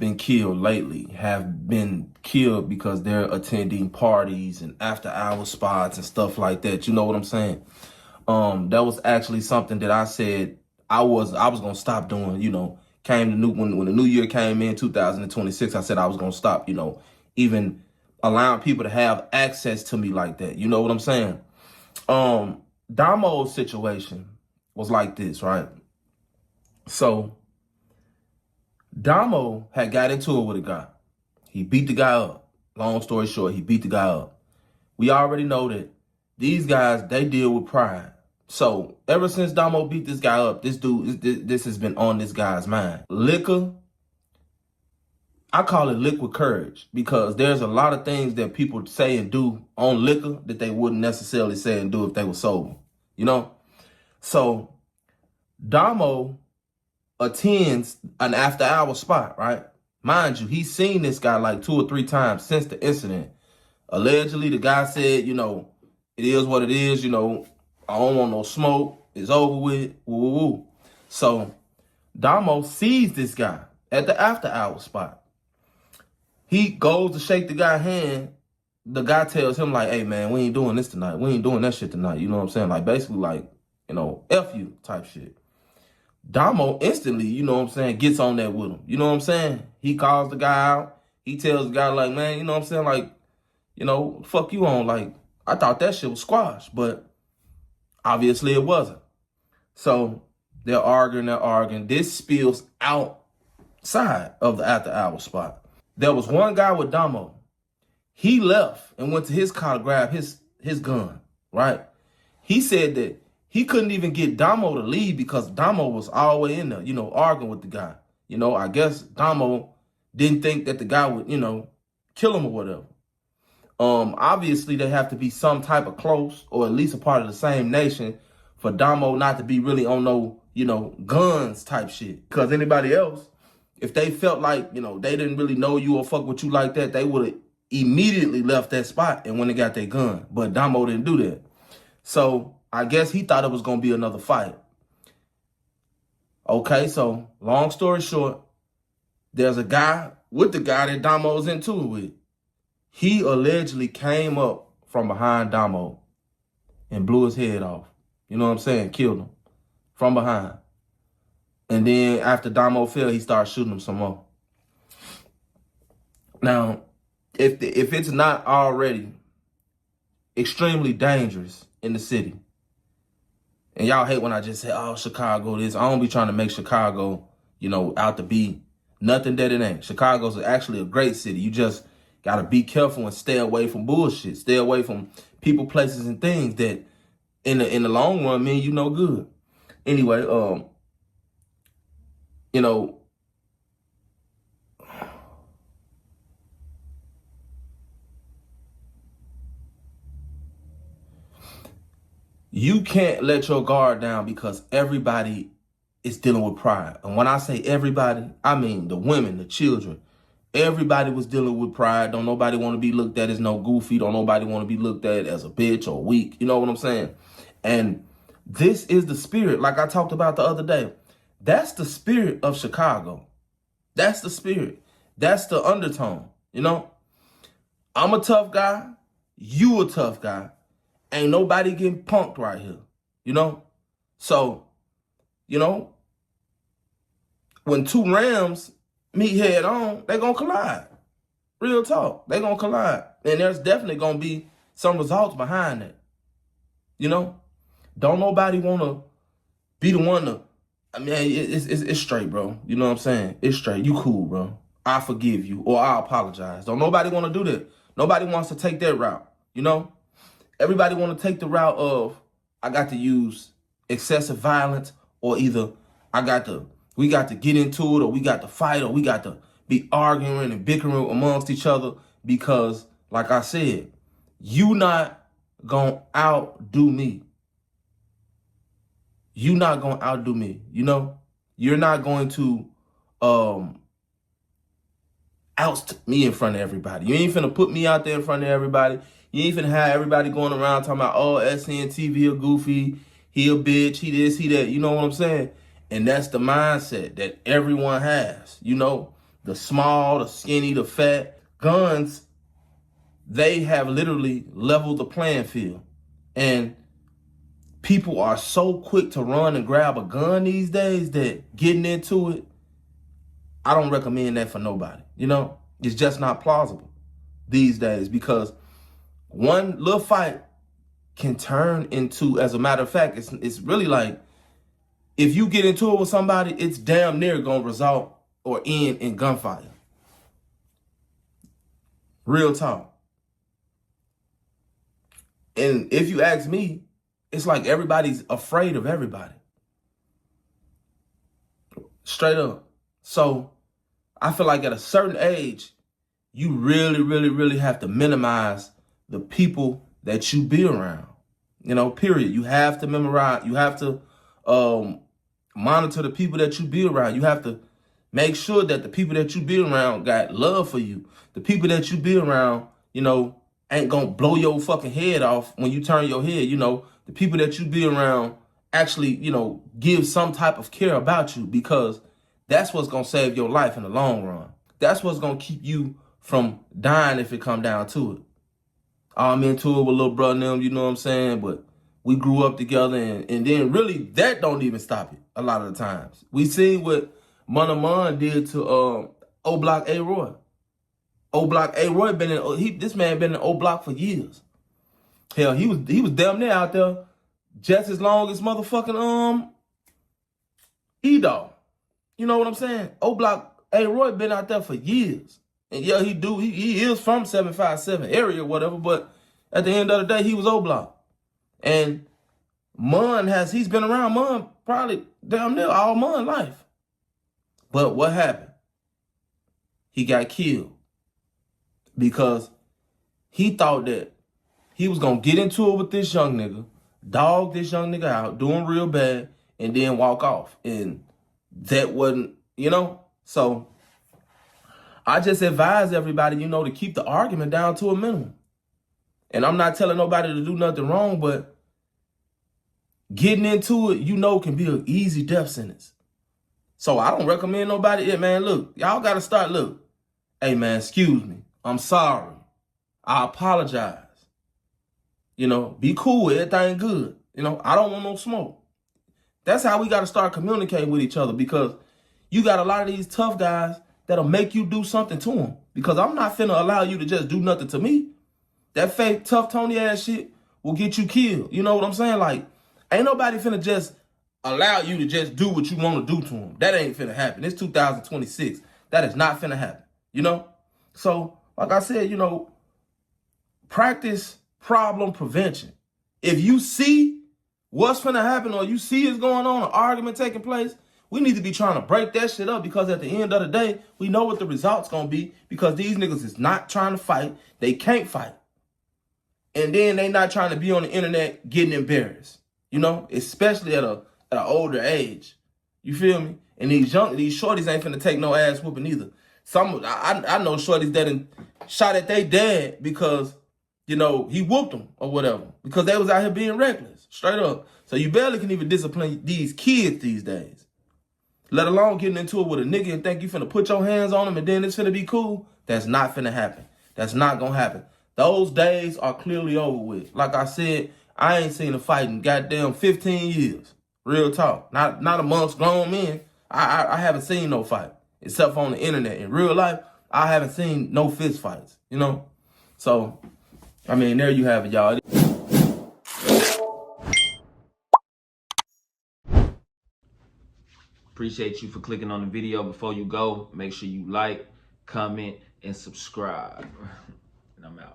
been killed lately have been killed because they're attending parties and after hour spots and stuff like that. You know what I'm saying? That was actually something that I said I was gonna stop doing. When the new year came in 2026, I said I was gonna stop. Even allowing people to have access to me like that. You know what I'm saying? Damo's situation was like this, right? So Domo had got into it with a guy. He beat the guy up. Long story short, he beat the guy up. We already know that these guys, they deal with pride. So ever since Domo beat this guy up, this has been on this guy's mind. Liquor, I call it liquid courage because there's a lot of things that people say and do on liquor that they wouldn't necessarily say and do if they were sober, So Domo attends an after hour spot, right? Mind you, he's seen this guy like 2 or 3 times since the incident. Allegedly, the guy said, it is what it is, I don't want no smoke. It's over with. Woo, woo, woo. So Domo sees this guy at the after hour spot. He goes to shake the guy's hand. The guy tells him like, hey man, we ain't doing this tonight. We ain't doing that shit tonight. You know what I'm saying? Like basically like, F you type shit. Domo instantly, gets on that with him. You know what I'm saying? He calls the guy out. He tells the guy like, man, you know what I'm saying? Like, fuck you on. Like, I thought that shit was squash, but obviously it wasn't. So they're arguing. This spills outside of the after hour spot. There was one guy with Domo. He left and went to his car to grab his gun, right? He said that he couldn't even get Domo to leave because Domo was all the way in there, arguing with the guy. I guess Domo didn't think that the guy would, kill him or whatever. Obviously, they have to be some type of close or at least a part of the same nation for Domo not to be really on no, guns type shit. Because anybody else, if they felt like, they didn't really know you or fuck with you like that, they would have immediately left that spot and when they got their gun. But Domo didn't do that. So I guess he thought it was going to be another fight. Okay, so long story short, there's a guy with the guy that Damo's into it with. He allegedly came up from behind Domo and blew his head off. You know what I'm saying? Killed him from behind. And then after Domo fell, he started shooting him some more. Now, if it's not already extremely dangerous in the city, and y'all hate when I just say, oh, Chicago this. I don't be trying to make Chicago, out to be nothing that it ain't. Chicago's actually a great city. You just got to be careful and stay away from bullshit. Stay away from people, places, and things that in the long run mean you no good. Anyway, you can't let your guard down because everybody is dealing with pride. And when I say everybody, I mean the women, the children. Everybody was dealing with pride. Don't nobody want to be looked at as no goofy. Don't nobody want to be looked at as a bitch or weak. You know what I'm saying? And this is the spirit, like I talked about the other day. That's the spirit of Chicago. That's the spirit. That's the undertone, I'm a tough guy. You a tough guy. Ain't nobody getting punked right here, So, when two Rams meet head on, they gonna collide. Real talk. They gonna collide. And there's definitely gonna be some results behind that. Don't nobody wanna be the one to, it's straight, bro. You know what I'm saying? It's straight. You cool, bro. I forgive you or I apologize. Don't nobody wanna do that. Nobody wants to take that route, Everybody want to take the route of, I got to use excessive violence or either we got to get into it or we got to fight or we got to be arguing and bickering amongst each other because, like I said, you not going to outdo me. You not going to outdo me, You're not going to oust me in front of everybody. You ain't finna put me out there in front of everybody. You ain't finna have everybody going around talking about, oh, SNTV a goofy, he a bitch, he this, he that. You know what I'm saying? And that's the mindset that everyone has, the small, the skinny, the fat. Guns, they have literally leveled the playing field. And people are so quick to run and grab a gun these days that getting into it, I don't recommend that for nobody. You know, it's just not plausible these days, because one little fight can turn into, as a matter of fact, it's really like, if you get into it with somebody, it's damn near gonna result or end in gunfire. Real talk. And if you ask me, it's like everybody's afraid of everybody. Straight up. So I feel like at a certain age, you really, really, really have to minimize the people that you be around. You know, period. You have to memorize. You have to monitor the people that you be around. You have to make sure that the people that you be around got love for you. The people that you be around, you know, ain't gonna blow your fucking head off when you turn your head. You know, the people that you be around actually, you know, give some type of care about you, because that's what's gonna save your life in the long run. That's what's gonna keep you from dying if it come down to it. I'm into it with little brother and them, you know what I'm saying? But we grew up together, and then really that don't even stop it a lot of the times. We seen what Mon did to O Block A Roy. O Block A Roy this man been in O Block for years. Hell, he was damn near out there just as long as motherfucking E-Dog. You know what I'm saying? O Block A Roy been out there for years. And yeah, he is from 757 area or whatever, but at the end of the day, he was O Block. And he's been around Mon probably damn near all Mon life. But what happened? He got killed because he thought that he was gonna get into it with this young nigga, dog this young nigga out, doing real bad, and then walk off. And that wasn't, you know? So I just advise everybody, you know, to keep the argument down to a minimum. And I'm not telling nobody to do nothing wrong, but getting into it, you know, can be an easy death sentence. So I don't recommend nobody, man, look, y'all got to start, look, hey, man, excuse me. I'm sorry. I apologize. You know, be cool, everything good. You know, I don't want no smoke. That's how we got to start communicating with each other, because you got a lot of these tough guys that'll make you do something to them, because I'm not finna allow you to just do nothing to me. That fake tough Tony ass shit will get you killed. You know what I'm saying? Like, ain't nobody finna just allow you to just do what you want to do to them. That ain't finna happen. It's 2026. That is not finna happen. You know? So, like I said, you know, practice problem prevention. If you see what's finna happen, or you see it's going on, an argument taking place, we need to be trying to break that shit up, because at the end of the day, we know what the result's gonna be, because these niggas is not trying to fight. They can't fight. And then they not trying to be on the internet getting embarrassed, you know, especially at an older age. You feel me? And these shorties ain't finna take no ass whooping either. I know shorties that shot at their dad because, you know, he whooped them or whatever, because they was out here being reckless, straight up. So you barely can even discipline these kids these days, let alone getting into it with a nigga and think you finna put your hands on him and then it's finna be cool. That's not finna happen. That's not gonna happen. Those days are clearly over with. Like I said, I ain't seen a fight in goddamn 15 years. Real talk. Not amongst grown men. I haven't seen no fight, except for on the internet. In real life, I haven't seen no fist fights, you know? So, I mean, there you have it, y'all. Appreciate you for clicking on the video. Before you go, make sure you like, comment, and subscribe. And I'm out.